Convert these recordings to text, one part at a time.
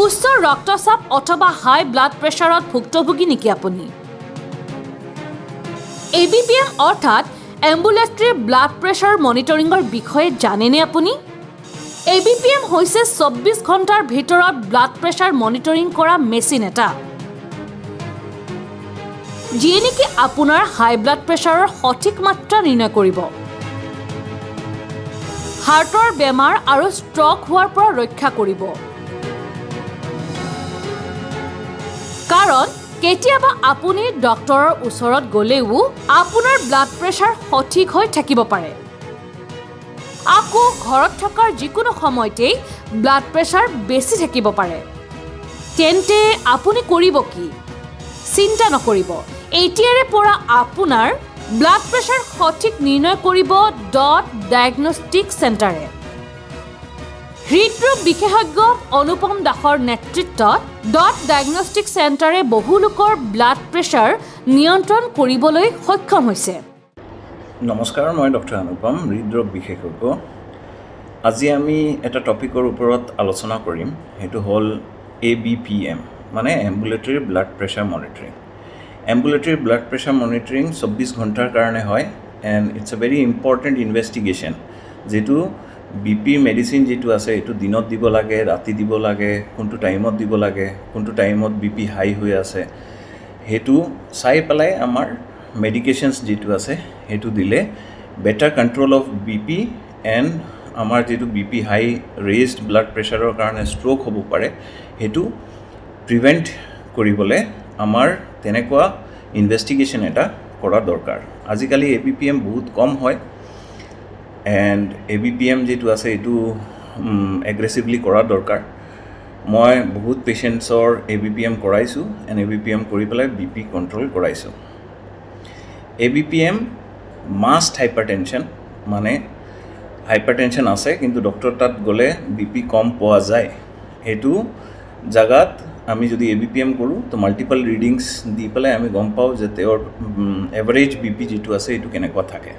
উচ্চ ৰক্তচাপ অথবা হাই ব্লাড প্ৰেছাৰত ভুক্তভোগী নেকি আপুনি ABPM অৰ্থাৎ এম্বুলেটৰী ব্লাড প্ৰেছাৰ মনিটৰিঙৰ বিষয়ে জানেনে আপুনি ABPM হৈছে 24 ঘণ্টাৰ ভিতৰত ব্লাড প্ৰেছাৰ মনিটৰিং কৰা মেচিন এটা যিয়ে নেকি আপোনাৰ হাই ব্লাড প্ৰেছাৰৰ সঠিক মাত্ৰা নিৰ্ণয় কৰিব হাৰ্টৰ বেমাৰ আৰু ষ্ট্ৰোক হোৱাৰ পৰা ৰক্ষা কৰিব কাৰণ কেতিয়াবা আপুনি ডক্টৰৰ ওচৰত গলেও আপোনাৰ ব্লাড প্ৰেছাৰ সঠিক হৈ থাকিব পাৰে আকৌ ঘৰত থকাৰ যিকোনো সময়তে ব্লাড প্ৰেছাৰ বেছি থাকিব পাৰে তেন্তে আপুনি কৰিব কি চিন্তা নকৰিব এতিয়াৰে পৰা আপোনাৰ ব্লাড প্ৰেছাৰ সঠিক নিৰ্ণয় কৰিব ডট ডায়াগনষ্টিক চেণ্টাৰে হৃদৰোগ বিশেষজ্ঞ অনুপম দাসৰ নেতৃত্বত ডট ডায়াগনষ্টিক চেণ্টাৰে বহু লোকৰ ব্লাড প্ৰেছাৰ নিয়ন্ত্ৰণ কৰিবলৈ সক্ষম হৈছে নমস্কাৰ মই ডক্টৰ অনুপম হৃদৰোগ বিশেষজ্ঞ আজি আমি এটা টপিকৰ ওপৰত আলোচনা কৰিম হেতু হল ABPM মানে ambulatory blood pressure monitoring Ambulatory blood pressure monitoring 24 ঘণ্টাৰ কাৰণে হয় and it's a very important investigation যেটো BP মেডিসিন যেটো আছে এটো দিনত দিব লাগে ৰাতি দিব লাগে কোনটো টাইমত দিব লাগে কোনটো টাইমত BP হাই হৈ আছে হেতু চাই পেলাই আমাৰ মেডিকেশনস যেটো আছে হেতু দিলে better control of BP and আমাৰ যেটো BP হাই ৰেজড ব্লাড প্ৰেছাৰৰ কাৰণে ষ্ট্ৰোক হ'ব পাৰে হেতু প্ৰিভেন্ট কৰিবলৈ আমাৰ তেনেকুৱা ইনভেষ্টিগেশন এটা কৰা দৰকাৰ আজিকালি ABPM বহুত কম হয় এন্ড ABPM যেটো আছে এটো এগ্ৰেছিভলি কৰা দৰকাৰ মই বহুত পেশেন্টছৰ ABPM কৰাইছো এন্ড ABPM কৰি পেলাই BP কন্ট্ৰোল কৰাইছো ABPM মাষ্ট হাইপাৰটেনশন মানে হাইপাৰটেনশন আছে কিন্তু ডক্টৰ তাত গলে BP কম পোৱা যায় হেতু জাগাত আমি যদি ABPM কৰো তো মাল্টিপল ৰিডিংস দি পেলাই আমি গম পাও যে তেওঁৰ এভাৰেজ BP যেটো আছে এটো কেনেকুৱা থাকে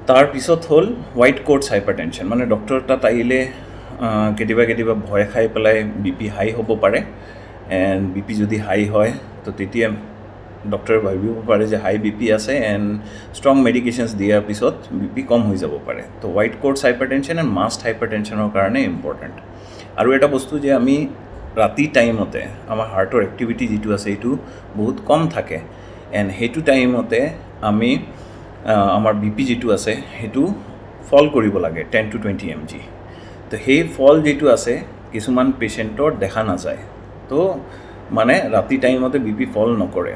তাৰ পিছত হল হোৱাইট কোটছ হাইপাৰটেনশন মানে ডক্টৰ তাত আইলে কেতিয়াবা ভয় খাই পেলাই BP হাই হ'ব পাৰে এন্ড BP যদি হাই হয় তো তেতিয়া ডক্টৰ ভাবিব পাৰে যে হাই BP আছে এন্ড ষ্ট্ৰং মেডিকেশনস দিয়াৰ পিছত BP কম হৈ যাব পাৰে তো হোৱাইট কোটছ হাইপাৰটেনশন এন্ড মাষ্ট হাইপাৰটেনশনৰ কাৰণে ইম্পৰ্টেন্ট আৰু এটা বস্তু যে আমি ৰাতি টাইমতে আমাৰ হাৰ্টৰ এক্টিভিটি যেটো আছে এটো বহুত কম থাকে এন্ড হেতু টাইমতে আমি আমাৰ BP যেটো আছে হেতু ফল কৰিব লাগে 10 to 20 mg তো হে ফল যেটো আছে কিছুমান পেশেন্টৰ দেখা না যায় তো মানে ৰাতি টাইমতে BP ফল নকৰে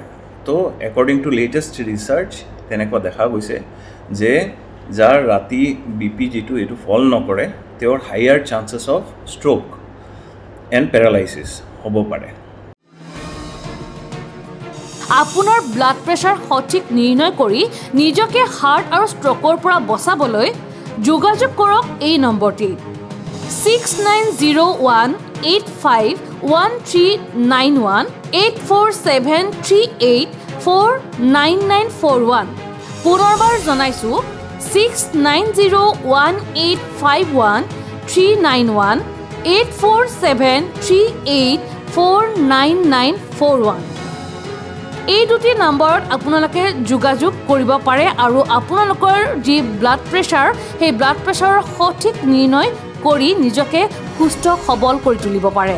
তো অ্যাকৰ্ডিং টু লেটেস্ট ৰিসাৰ্চ তেনেকুৱা দেখা গৈছে যে যাৰ ৰাতি BP যেটো এটো ফল নকৰে তেওঁৰ higher chances of stroke and paralysis হ'ব পাৰে আপোনাৰ ব্লাড প্ৰেছাৰ সঠিক নিৰ্ণয় কৰি নিজকে হাৰ্ট আৰু ষ্ট্ৰোকৰ পৰা বচাবলৈ যোগাযোগ কৰক এই নম্বৰটি 6901851391 8473849941 পুনৰবাৰ জনাইছো 6901851391 8473849941 এই দুটি নম্বৰত আপোনালোকে যোগাযোগ কৰিব পাৰে আৰু আপোনালোকৰ যি ব্লাড প্ৰেছাৰ সেই ব্লাড প্ৰেছাৰৰ সঠিক নিৰ্ণয় কৰি নিজকে সুস্থ সবল কৰি তুলিব পাৰে